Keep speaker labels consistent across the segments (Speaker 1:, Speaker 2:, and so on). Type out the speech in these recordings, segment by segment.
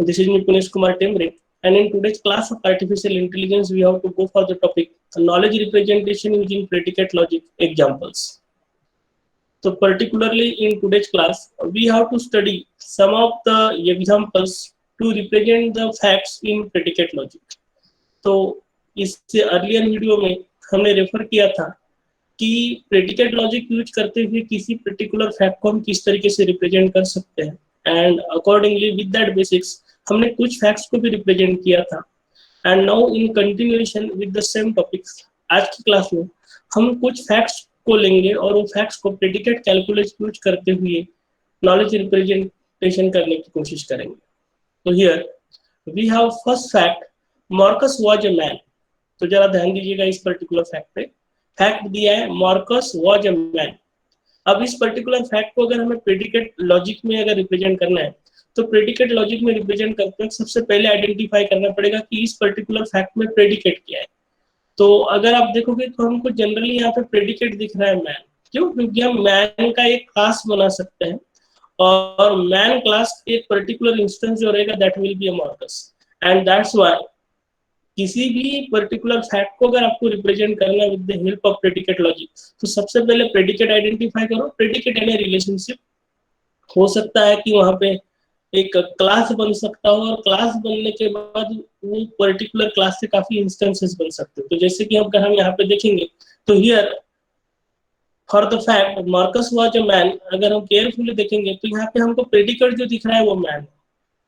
Speaker 1: This is me, Punesh Kumar Tembre, and in today's class of artificial intelligence, we have to go for the topic knowledge representation using predicate logic examples. So, particularly in today's class, we have to study some of the examples to represent the facts in predicate logic. तो इससे earlier video में हमने refer किया था कि predicate logic use करते हुए किसी पर्टिकुलर फैक्ट को हम किस तरीके से रिप्रेजेंट कर सकते हैं, and accordingly with that basics हमने कुछ फैक्ट्स को भी रिप्रेजेंट किया था. And now in continuation with the same topics, आज की क्लास में हम कुछ फैक्ट्स को लेंगे और वो फैक्ट्स को प्रेडिकेट कैलकुलस यूज करते हुए नॉलेज रिप्रेजेंटेशन करने की कोशिश करेंगे. तो here we have first fact, Marcus was a man. तो जरा ध्यान दीजिएगा इस पर्टिकुलर फैक्ट पे. फैक्ट दिया है मार्कस वाज अ मैन. अब इस पर्टिकुलर फैक्ट को अगर हमें प्रेडिकेट लॉजिक में अगर रिप्रेजेंट करना है तो प्रेडिकेट लॉजिक में रिप्रेजेंट करते वक्त सबसे पहले आइडेंटिफाई करना पड़ेगा कि इस पर्टिकुलर फैक्ट में प्रेडिकेट क्या है. तो अगर आप देखोगे तो हमको जनरली यहाँ पे प्रेडिकेट दिख रहा है मैन. क्यों? क्योंकि हम मैन का एक क्लास बना सकते हैं और मैन क्लास एक पर्टिकुलर इंस्टेंस जो रहेगा that will be a Marcus. And that's why किसी भी पर्टिकुलर फैक्ट को अगर आपको रिप्रेजेंट करना with the help of predicate logic तो सबसे पहले प्रेडिकेट आइडेंटिफाई करो. प्रेडिकेट यानी रिलेशनशिप. हो सकता है कि वहां पे एक क्लास बन सकता हो और क्लास बनने के बाद वो पर्टिकुलर क्लास से काफी इंस्टेंसेस बन सकते हैं. तो जैसे कि हम यहाँ पे देखेंगे तो here for the fact Marcus was a man, अगर हम केयरफुली देखेंगे तो यहाँ पे हमको प्रेडिकेट जो दिख रहा है वो man.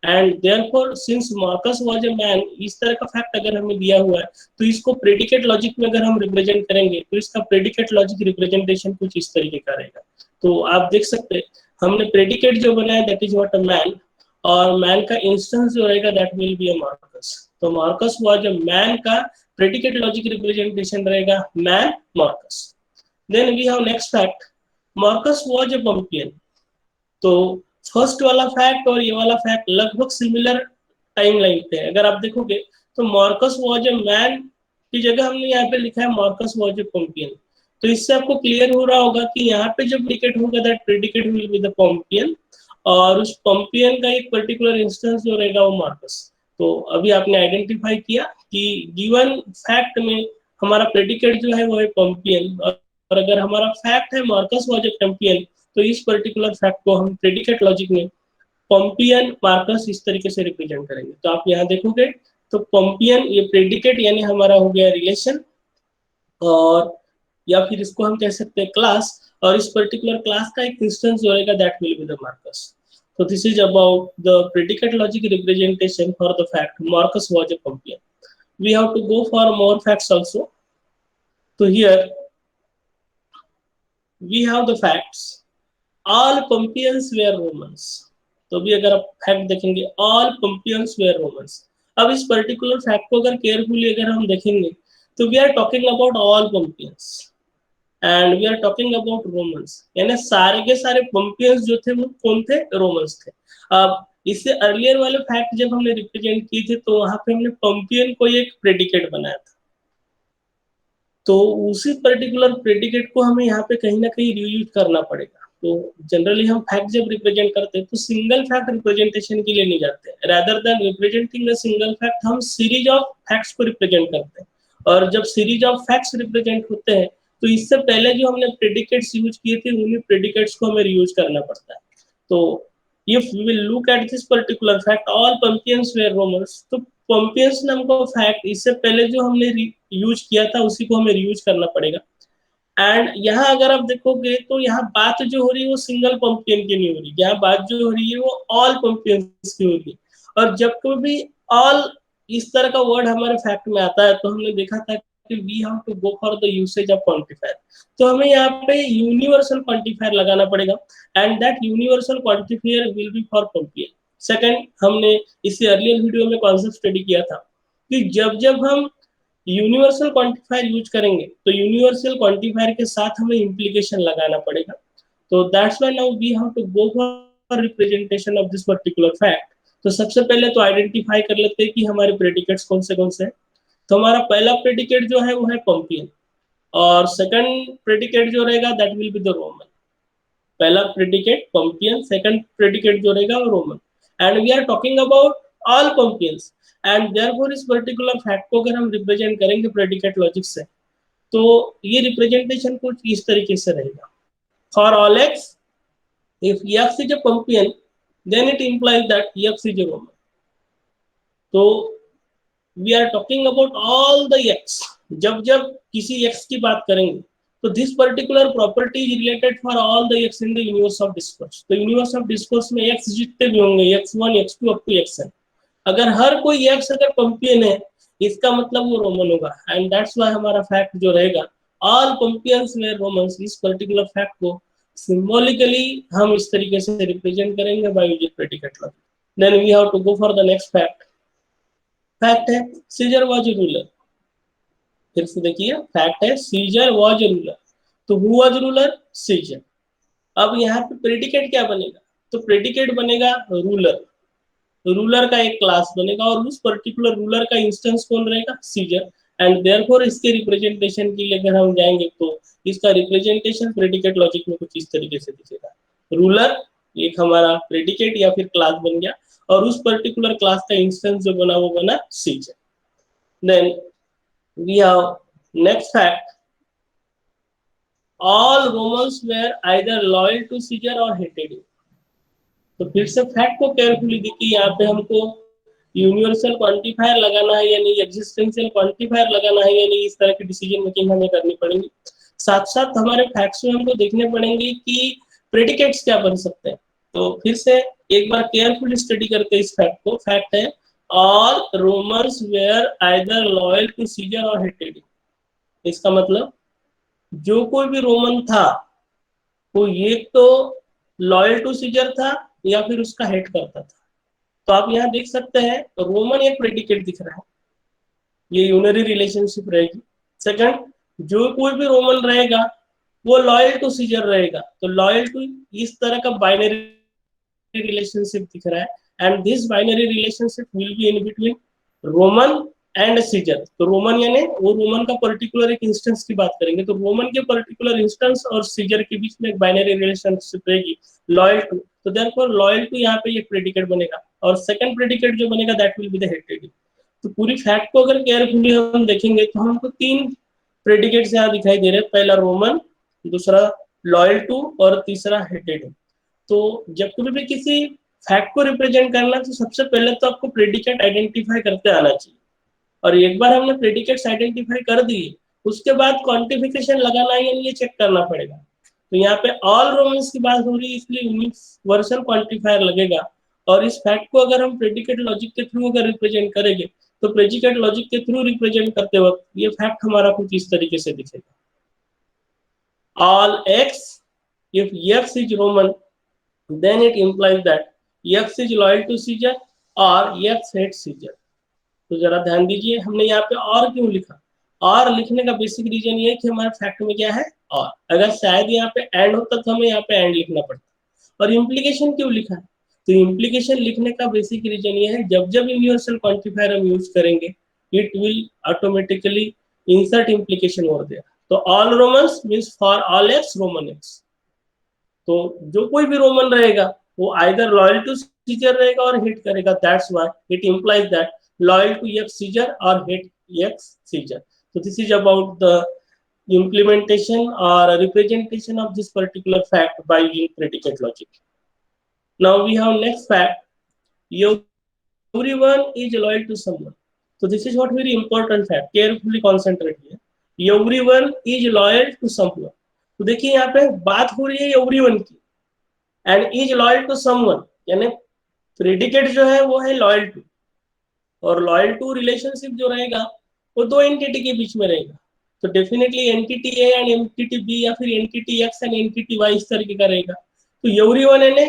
Speaker 1: And therefore since Marcus was a man, इस तरह का फैक्ट अगर हमें दिया हुआ है तो इसको प्रेडिकेट लॉजिक में अगर हम रिप्रेजेंट करेंगे तो इसका प्रेडिकेट लॉजिक रिप्रेजेंटेशन कुछ इस तरीके का रहेगा. तो आप देख सकते हैं हमने प्रेडिकेट जो बनाया that is what a man, और मैन का इंस्टेंस जो रहेगा that will be a Marcus. तो मार्कस वाज अ मैन का प्रेडिकेट लॉजिक रिप्रेजेंटेशन रहेगा man Marcus. Then we have next fact, Marcus was a Pompeian. तो फर्स्ट वाला fact और ये वाला फैक्ट लगभग सिमिलर टाइमलाइन पे है. अगर आप देखोगे तो मार्कस वाज अ मैन की जगह हमने यहाँ पे लिखा है मार्कस वाज अ पंपियन. तो इससे आपको क्लियर हो रहा होगा कि यहाँ पे जब प्रेडिकेट होगा that predicate will be the Pompeian और उस पंपियन का एक पर्टिकुलर इंस्टेंस जो रहेगा वो मार्कस. तो अभी आपने आइडेंटिफाई किया कि गिवन फैक्ट में हमारा प्रेडिकेट जो है वो है पंपियन, और अगर हमारा फैक्ट है मार्कस वाज अ पंपियन तो इस पर्टिकुलर फैक्ट को हम प्रेडिकेट लॉजिक में पंपियन मार्कस इस तरीके से रिप्रेजेंट करेंगे. तो आप यहाँ देखोगे तो पंपियन ये प्रेडिकेट यानी हमारा हो गया रिलेशन, और या फिर इसको हम कह सकते हैं क्लास, और इस पर्टिकुलर क्लास का एक इंस्टेंस जो रहेगा that will be the Marcus. So this is about the predicate logic representation for the fact Marcus was a Pompeian. We have to go for more facts also. So here we have the facts. All Pompeians were Romans. तो भी अगर आप fact देखेंगे all Pompeians were Romans. अब इस particular fact को अगर carefully अगर हम देखेंगे तो we are talking about all Pompeians and we are talking about Romans. यानी सारे के सारे Pompeians जो थे वो कौन थे? Romans थे. अब इससे अर्लियर वाले फैक्ट जब हमने रिप्रेजेंट किए थे तो वहां पे हमने पंपियन को एक प्रेडिकेट बनाया था. तो उसी पर्टिकुलर प्रेडिकेट को हमें यहाँ पे कहीं ना कहीं रीयूज करना पड़ेगा. तो जनरली हम फैक्ट जब रिप्रेजेंट करते हैं तो सिंगल फैक्ट रिप्रेजेंटेशन के लिए नहीं जाते हैं. Rather than representing a single fact हम सीरीज ऑफ फैक्ट्स को रिप्रेजेंट करते हैं, और जब सीरीज ऑफ फैक्ट्स रिप्रेजेंट होते हैं तो इससे पहले जो हमने प्रेडिकेट्स यूज किए थे उन्हीं प्रेडिकेट्स को हमें रीयूज करना पड़ता है. तो if we will look at this particular fact all Pompeians were Romans, तो Pompeians नाम का फैक्ट इससे पहले जो हमने यूज किया था उसी को हमें रीयूज करना पड़ेगा. एंड यहाँ अगर आप देखोगे तो यहाँ बात जो हो रही है वो सिंगल पंपियन की नहीं हो रही, यहाँ बात जो हो रही है वो ऑल पंपियंस की हो रही है. और जब कभी ऑल इस तरह का वर्ड हमारे फैक्ट में आता है तो हमने देखा था कि we have to go for the usage of quantifier. तो हमें यहाँ पे यूनिवर्सल क्वांटिफायर लगाना पड़ेगा and that universal quantifier will be for Pompeian. Second, हमने इससे अर्लियर वीडियो में कॉन्सेप्ट स्टडी किया था कि जब जब हम यूनिवर्सल क्वांटिफायर यूज करेंगे तो यूनिवर्सल क्वांटिफायर के साथ हमें इम्प्लीकेशन लगाना पड़ेगा. तो that's why now we have to go for representation of this particular fact. तो सबसे पहले तो आइडेंटिफाई कर लेते हैं कि हमारे प्रेडिकेट्स कौन से हैं. तो हमारा पहला प्रेडिकेट जो है वो है पंपियन, और सेकंड प्रेडिकेट जो रहेगा that will be the Roman. पहला प्रेडिकेट पंपियन, सेकंड प्रेडिकेट जो रहेगा वो Roman. And we are talking about all Pompeians, and therefore इस पर्टिकुलर फैक्ट को अगर हम रिप्रेजेंट करेंगे प्रेडिकेट लॉजिक से, तो ये रिप्रेजेंटेशन कुछ इस तरीके से रहेगा. For all X, if x is a Pompeian, then it implies that x is a Roman. तो we are talking about all the x. जब जब किसी x की बात करेंगे, तो this particular property is related for all the x in the universe of discourse. तो universe of discourse में x जितने भी होंगे, x1, x2 up to xn, अगर हर कोई x अगर पंपियन है, इसका मतलब वो रोमन होगा. एंड दैट्स व्हाई हमारा फैक्ट जो रहेगा, ऑल पंपियंस वेर रोमन्स. इस पर्टिकुलर फैक्ट को सिंबॉलिकली हम इस तरीके से रिप्रेजेंट करेंगे by using predicate logic. Then we have to go for the next fact. Fact है सीजर वाज ए रूलर. फिर से देखिए, फैक्ट है सीजर वाज ए रूलर. तो हु वाज रूलर? सीजर. अब यहाँ पे प्रेडिकेट क्या बनेगा? तो प्रेडिकेट बनेगा रूलर. रूलर का एक क्लास बनेगा और उस पर्टिकुलर रूलर का इंस्टेंस कौन रहेगा? सीजर. एंड देयरफॉर इसके रिप्रेजेंटेशन के लिए अगर हम जाएंगे, तो इसका रिप्रेजेंटेशन प्रेडिकेट लॉजिक में कुछ इस तरीके से दिखेगा. रूलर एक हमारा प्रेडिकेट या फिर क्लास बन गया, और उस पर्टिकुलर क्लास का इंस्टेंस जो बना वो बना Caesar. Then we have next fact. All Romans were either loyal to Caesar or hated him. तो फिर से फैक्ट को केयरफुली देखिए, यहाँ पे हमको यूनिवर्सल क्वांटिफायर लगाना है या नहीं, एग्जिस्टेंशियल क्वांटिफायर लगाना है या नहीं, इस तरह की डिसीजन मेकिंग हमें करनी पड़ेगी. साथ साथ हमारे फैक्ट्स में हमको देखने पड़ेंगे कि प्रेडिकेट्स क्या बन सकते हैं. तो फिर से एक बार केयरफुली स्टडी करते हैं इस फैक्ट को. फैक्ट है all Romans were either loyal to Caesar or hated. इसका मतलब जो कोई भी रोमन था वो ये तो लॉयल टू सीजर था या फिर उसका हेट करता था. तो आप यहाँ देख सकते हैं रोमन एक प्रेडिकेट दिख रहा है, ये यूनरी रिलेशनशिप रहेगी. सेकंड, जो कोई भी रोमन रहेगा वो लॉयल टू सीजर रहेगा. तो लॉयल टू इस तरह का बाइनरी रिलेशनशिप दिख रहा है, and this binary relationship will be in between Roman and seizure. तो रोमन यानी वो रोमन का पर्टिकुलर एक इंस्टेंस की बात करेंगे, तो रोमन के पर्टिकुलर इंस्टेंस और सीजर के बीच में एक बाइनरी रिलेशनशिप रहेगी, लॉयल टू. तो देयरफॉर लॉयल टू यहाँ पे एक प्रेडिकेट बनेगा, और सेकंड प्रेडिकेट जो बनेगा that will be the hated. तो पूरी फैक्ट को अगर केयरफुली हम देखेंगे तो हमको तीन प्रेडिकेट्स यहाँ दिखाई दे रहे हैं. पहला रोमन, दूसरा लॉयल टू, और तीसरा हेटेड. तो जब कभी भी किसी फैक्ट को रिप्रेजेंट करना, तो सबसे पहले तो आपको प्रेडिकेट आइडेंटिफाई करते आना चाहिए. और एक बार हमने प्रेडिकेट्स आइडेंटिफाई कर दिए, उसके बाद क्वांटिफिकेशन लगाना है या नहीं ये चेक करना पड़ेगा. तो यहाँ पे ऑल रोमन्स की बात हो रही है, इसलिए यूनिवर्सल क्वांटिफायर लगेगा. और इस फैक्ट को अगर हम प्रेडिकेट लॉजिक के थ्रू अगर रिप्रेजेंट करेंगे, तो प्रेडिकेट लॉजिक के थ्रू रिप्रेजेंट करते वक्त ये फैक्ट हमारा कुछ इस तरीके से दिखेगा. All x, if x is Roman, then it implies that x is loyal to Caesar or x hates Caesar. तो जरा ध्यान दीजिए, हमने यहाँ पे और क्यों लिखा? और लिखने का बेसिक रीजन ये है कि हमारे फैक्ट में क्या है? और. अगर शायद यहाँ पे एंड होता तो हमें यहाँ पे एंड लिखना पड़ता. और इम्प्लीकेशन क्यों लिखा है? तो इम्प्लीकेशन लिखने का बेसिक रीजन ये है, जब जब यूनिवर्सल क्वांटिफायर हम यूज करेंगे, it will automatically insert implication over there. तो all Romans means for all x Roman x. तो जो कोई भी रोमन रहेगा वो आइदर लॉयल टू सीजर रहेगा और हिट करेगा. That's why it implies that loyal to x Caesar और hit x Caesar. So this is about the implementation or representation of this particular fact by using predicate logic. Now we have next fact. Everyone is loyal to someone. So this is what very important fact. Carefully concentrate here. Everyone is loyal to someone. तो देखिए यहाँ पे बात हो रही है everyone की, and is loyal to someone, यानी प्रेडिकेट जो है वो है लॉयल टू, और लॉयल टू रिलेशनशिप जो रहेगा वो दो एंटिटी के बीच में रहेगा. तो definitely entity A and entity B या फिर entity X and entity Y इस तरीके का रहेगा. तो एवरीवन यानी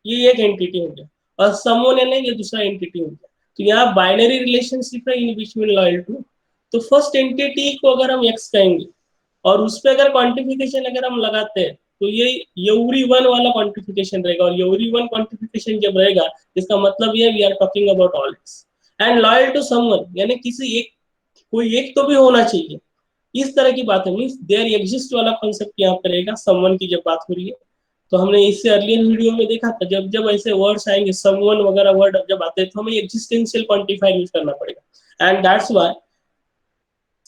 Speaker 1: ये एक एंटिटी हो गया, और समवन यानी ये दूसरा एंटिटी हो गया. तो यहाँ बाइनरी रिलेशनशिप है इन बीच में लॉयल टू. तो फर्स्ट एंटिटी को अगर हम एक्स कहेंगे और उस पर अगर क्वांटिफिकेशन अगर हम लगाते हैं, तो ये एवरीवन वाला क्वांटिफिकेशन रहेगा. और एवरीवन क्वांटिफिकेशन जब रहेगा, इसका मतलब ये we are talking about all X. And loyal to someone यानी किसी एक, कोई एक तो भी होना चाहिए, इस तरह की बात है. मींस देयर एग्जिस्ट वाला कांसेप्ट यहाँ पे रहेगा समवन की जब बात हो रही है. तो हमने इससे अर्लियर वीडियो में देखा था, जब जब ऐसे वर्ड्स आएंगे, समवन वगैरह वर्ड जब आते हैं, तो हमें एग्जिस्टेंशियल क्वांटिफायर यूज करना पड़ेगा। And that's why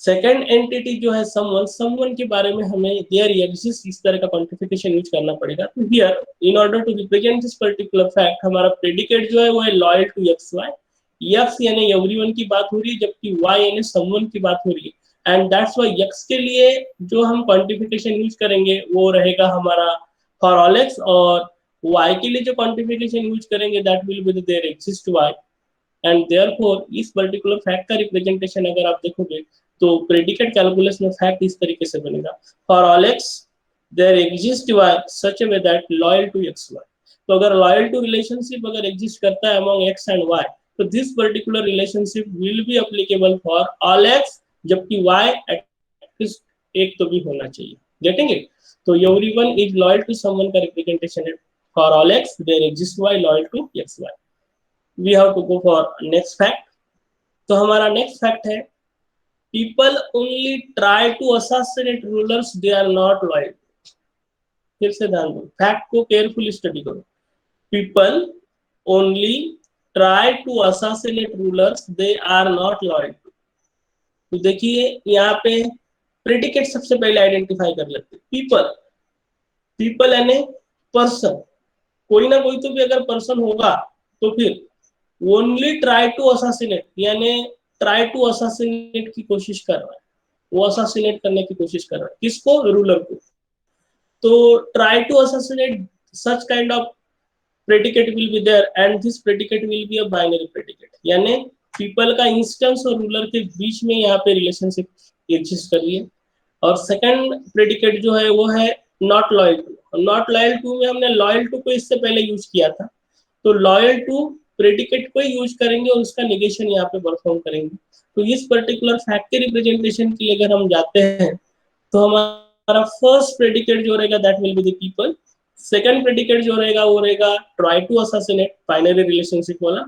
Speaker 1: second entity जो है समवन, समवन के बारे में हमें देयर एग्जिस्ट इस तरह का क्वांटिफिकेशन यूज करना पड़ेगा। तो here in order to represent this particular fact, हमारा प्रेडिकेट जो है वो है loyal to x Y. X यानी एवरीवन की बात हो रही है, जबकि वाई यानी समवन की बात हो रही है। एंड दैट्स व्हाई एक्स के लिए जो हम क्वांटिफिकेशन यूज करेंगे वो रहेगा हमारा फॉर ऑल एक्स, और वाई के लिए जो क्वांटिफिकेशन यूज करेंगे that will be there exist Y. And therefore इस पर्टिकुलर फैक्ट का रिप्रेजेंटेशन अगर आप देखोगे तो प्रेडिकेट कैलकुलस में फैक्ट इस तरीके से बनेगा, for all x there exist y such a way that loyal to x y. तो अगर लॉयल टू रिलेशनशिप अगर एग्जिस्ट करता है अमंग एक्स एंड वाई, तो this particular relationship will be applicable for all x, जबकि y at least एक तो भी होना चाहिए। Getting it? तो everyone is loyal to someone का रिप्रेजेंटेशन है for all x there exist y loyal to x Y. We have to go for next fact. तो हमारा नेक्स्ट फैक्ट है people only try to assassinate rulers, they are not loyal। फिर से ध्यान दो, fact को carefully study करो। people only try to assassinate rulers, they are not loyal। तो देखिए यहाँ पे प्रेडिकेट सबसे पहले आइडेंटिफाई कर लेते हैं। पीपल, पीपल यानी पर्सन, कोई ना कोई तो भी अगर पर्सन होगा तो फिर ओनली ट्राई टू असासिनेट यानी ट्राई टू असासिनेट की कोशिश कर रहा है, वो असासिनेट करने की कोशिश कर रहा है किसको? रूलर को। तो try to assassinate such kind of predicate will be there and this predicate will be a binary predicate, यानी पीपल का इंस्टेंस और रूलर के बीच में यहाँ पे रिलेशनशिप एग्जिस्ट कर रही है। और सेकंड प्रेडिकेट जो है वो है not loyal to. Not loyal to में हमने लॉयल टू को इससे पहले यूज किया था, तो लॉयल टू प्रेडिकेट को यूज करेंगे और उसका निगेशन यहाँ पे परफॉर्म करेंगे। तो इस पर्टिकुलर फैक्ट के रिप्रेजेंटेशन के लिए अगर हम जाते हैं तो हमारा फर्स्ट प्रेडिकेट जो रहेगा that will be the people. Second predicate जो रहेगा वो रहेगा try to assassinate, binary relationship वाला।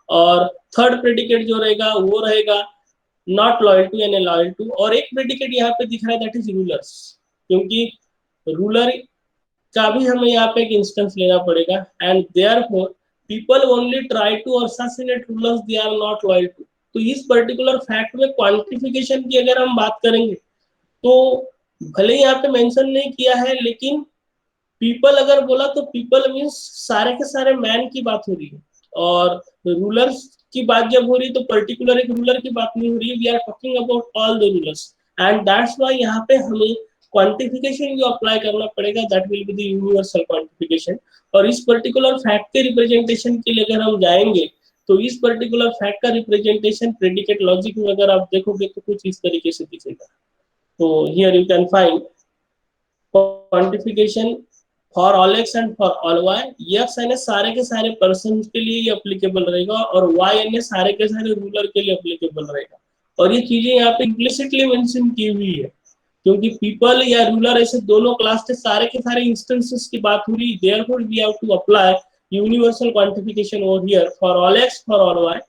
Speaker 1: और थर्ड प्रेडिकेट जो रहेगा वो रहेगा नॉट लॉयल टू यानी लॉयल टू। और एक प्रेडिकेट यहाँ पे दिख रहा है दैट इज रूलर्स, क्योंकि रूलर का भी हमें यहाँ पे एक इंस्टेंस लेना पड़ेगा। And therefore people only try to assassinate rulers, they are not loyal to. तो इस पर्टिकुलर फैक्ट में क्वांटिफिकेशन की अगर हम बात करेंगे तो भले यहाँ पे मेंशन नहीं किया है, लेकिन पीपल अगर बोला तो पीपल मीन्स सारे के सारे मैन की बात हो रही है, और रूलर्स की बात जब हो रही है तो पर्टिकुलर एक रूलर की बात नहीं हो रही है, we are talking about all the rulers. And that's why यहाँ पे हमें क्वांटिफिकेशन जो अप्लाई करना पड़ेगा that will be the universal quantification. और इस पर्टिकुलर फैक्ट के रिप्रेजेंटेशन के लिए अगर हम जाएंगे तो इस पर्टिकुलर फैक्ट का रिप्रेजेंटेशन प्रेडिकेट लॉजिक में अगर आप देखोगे तो कुछ इस तरीके से दिखेगा। तो here you can find quantification for all X and for all Y. X यानी सारे के सारे पर्सन के लिए ये अप्लीकेबल रहेगा, और वाई यानी सारे के सारे रूलर के लिए अप्लीकेबल रहेगा। और ये चीजें यहाँ पे इम्प्लिसिटली मेंशन की हुई है, क्योंकि पीपल या रूलर ऐसे दोनों क्लास के सारे इंस्टेंसेस की बात हो रही है। Therefore we have to apply universal quantification over here for all X for all Y.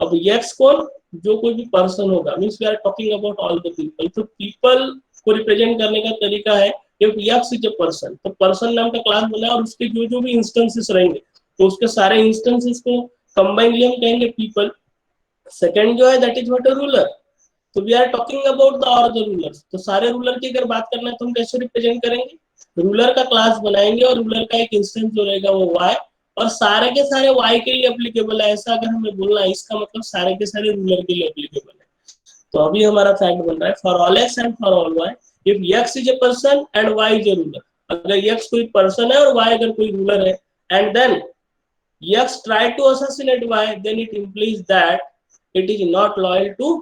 Speaker 1: अब एक्स कौन? जो कोई भी पर्सन होगा, means we are talking about all the people. तो पीपल को रिप्रेजेंट करने का तरीका है एक्स इज ए पर्सन, तो पर्सन नाम का क्लास बना और उसके जो जो भी इंस्टेंसेस रहेंगे तो उसके सारे इंस्टेंसेस को कंबाइनली हम कहेंगे पीपल। सेकंड जो है that is what a ruler, तो we are talking about the all the rulers. तो सारे रूलर की अगर बात करना है तो हम कैसे रिप्रेजेंट करेंगे? रूलर का क्लास बनाएंगे और रूलर का एक इंस्टेंस जो रहेगा वो वाई, और सारे के सारे वाई के लिए एप्लीकेबल है ऐसा अगर हमें बोलना है, इसका मतलब सारे के सारे रूलर के लिए एप्लीकेबल है। तो अभी हमारा फैक्ट बन रहा है for all X and for all Y if X is a person and Y is a ruler. अगर एक्स कोई पर्सन है और वाई अगर कोई रूलर है, and then X try to assassinate Y, then it implies that it is not loyal to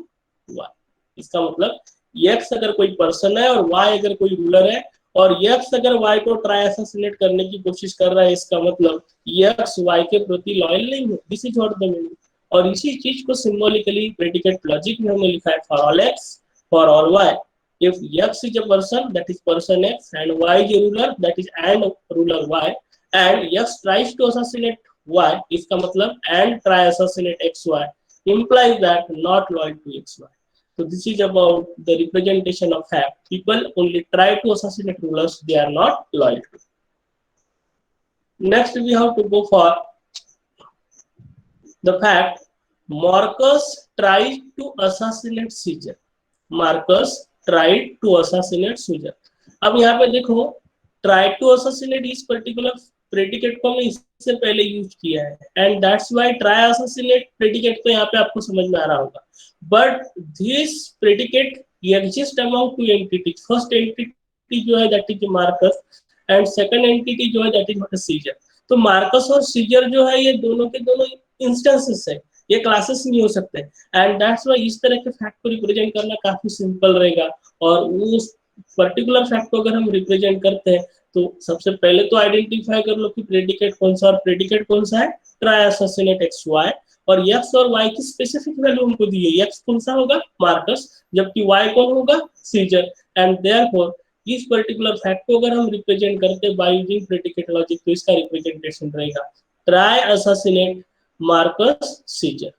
Speaker 1: Y. इसका मतलब एक्स अगर कोई पर्सन है और वाई अगर कोई रूलर है, और एक्स अगर वाई को ट्राई असैसिनेट करने की कोशिश कर रहा है, इसका मतलब एक्स वाई के प्रति लॉयल नहीं है। This is what the meaning. और इसी चीज को सिंबॉलिकली प्रेडिकेट लॉजिक में हमने लिखा है for all X for all Y if x is a person that is person x and y is a ruler that is and ruler y and x tries to assassinate y, इसका मतलब and try assassinate xy implies that not loyal to xy. So this is about the representation of fact. People only try to assassinate rulers, they are not loyal to. Next, we have to go for the fact Marcus tried to assassinate Caesar. Marcus tried to assassinate Caesar. अब यहाँ पे देखो, try to assassinate इस particular predicate को हमने इससे पहले use किया है, and that's why try assassinate predicate तो यहाँ पे आपको समझ में आ रहा होगा. But this predicate exists among two entities. First entity जो है that is Marcus, and second entity जो है that is Caesar. तो मार्कस और सीजर जो है ये दोनों के दोनों इंस्टेंसेस है, ये क्लासेस नहीं हो सकते, एंड दैट्स व्हाई इस तरह के फैक्ट को रिप्रेजेंट करना काफी सिंपल रहेगा. और उस पर्टिकुलर फैक्ट को अगर हम रिप्रेजेंट करते हैं तो सबसे पहले तो आइडेंटिफाई कर लो कि प्रेडिकेट कौन सा, और प्रेडिकेट कौन सा है, ट्राई असैसिनेट एक्स वाई, और एक्स और वाई की स्पेसिफिक वैल्यू हमको दी है. एक्स कौन सा होगा, मार्कस, जबकि वाई कौन होगा, सीजर. एंड देयरफॉर इस पर्टिकुलर फैक्ट को अगर हम रिप्रेजेंट करते हैं बाय यूजिंग प्रेडिकेट लॉजिक तो इसका रिप्रेजेंटेशन रहेगा try assassinate Marcus Caesar.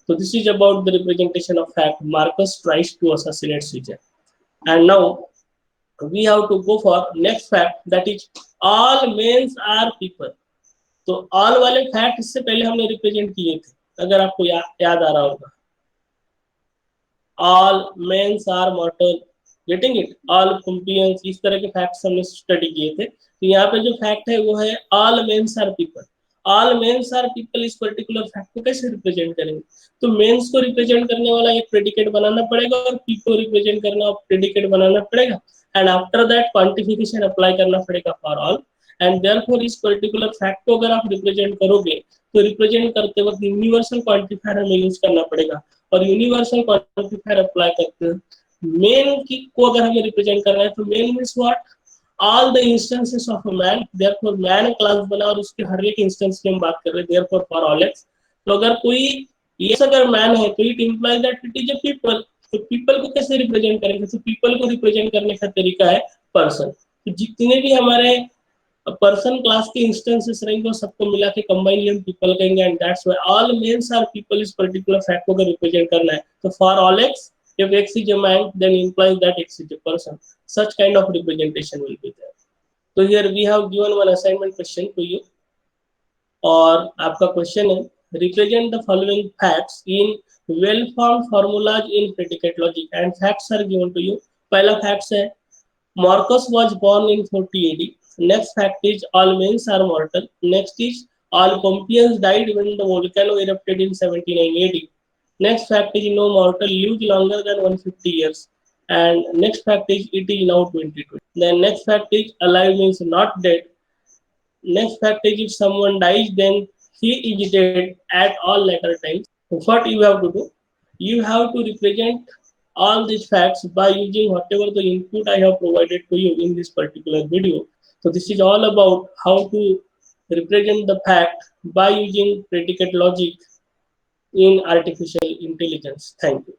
Speaker 1: So this is about the representation of fact Marcus tries to assassinate Caesar. And now we have to go for next fact, that is all men are people. तो all वाले fact इससे पहले हमने represent किए थे, अगर आपको याद आ रहा होगा. all men are mortal, getting it, all compliance, इस तरह के फैक्ट्स हमने स्टडी किए थे. तो यहाँ पे जो फैक्ट है वो है all mens are people. All mens are people इस पर्टिकुलर फैक्ट को कैसे रिप्रेजेंट करेंगे, तो मेंस को रिप्रेजेंट करने वाला एक प्रेडिकेट बनाना पड़ेगा और पीपल को रिप्रेजेंट करना प्रेडिकेट बनाना पड़ेगा, and after that quantification apply करना पड़ेगा फॉर ऑल. एंड देयरफॉर इस पर्टिकुलर फैक्ट को अगर आप रिप्रेजेंट करोगे तो रिप्रेजेंट करते वक्त यूनिवर्सल क्वांटिफायर हमें यूज करना पड़ेगा, और यूनिवर्सल क्वांटिफायर अप्लाई करते हैं मेन की को अगर हमें रिप्रेजेंट करना है तो main means what, all the instances of a man. Therefore man class बना और उसके हर एक इंस्टेंस की हम बात कर रहे हैं, देयरफॉर फॉर ऑल एक्स. तो अगर कोई यस अगर मैन है तो it implies that it is a people. तो पीपल को कैसे रिप्रेजेंट करेंगे, तो पीपल को रिप्रेजेंट करने का तरीका है पर्सन. तो जितने भी हमारे पर्सन क्लास के इंस्टेंसेस रहेंगे सबको मिला के कंबाइनली हम पीपल कहेंगे, and that's why all mens are people इस पर्टिकुलर फैक्ट को अगर रिप्रेजेंट करना है तो for all X, if X is a man, then implies that X is a person. Such kind of representation will be there. So here we have given one assignment question to you. और आपका question है represent the following facts in well-formed formulas in predicate logic, and facts are given to you. पहला facts है Marcus was born in 40 AD. Next fact is all men are mortal. Next is all Pompeians died when the volcano erupted in 79 AD. Next fact is no mortal lives longer than 150 years. And next fact is it is now 2020. Then next fact is alive means not dead. Next fact is if someone dies then he is dead at all later times. So what you have to do? You have to represent all these facts by using whatever the input I have provided to you in this particular video. So this is all about how to represent the fact by using predicate logic in artificial intelligence. Thank you.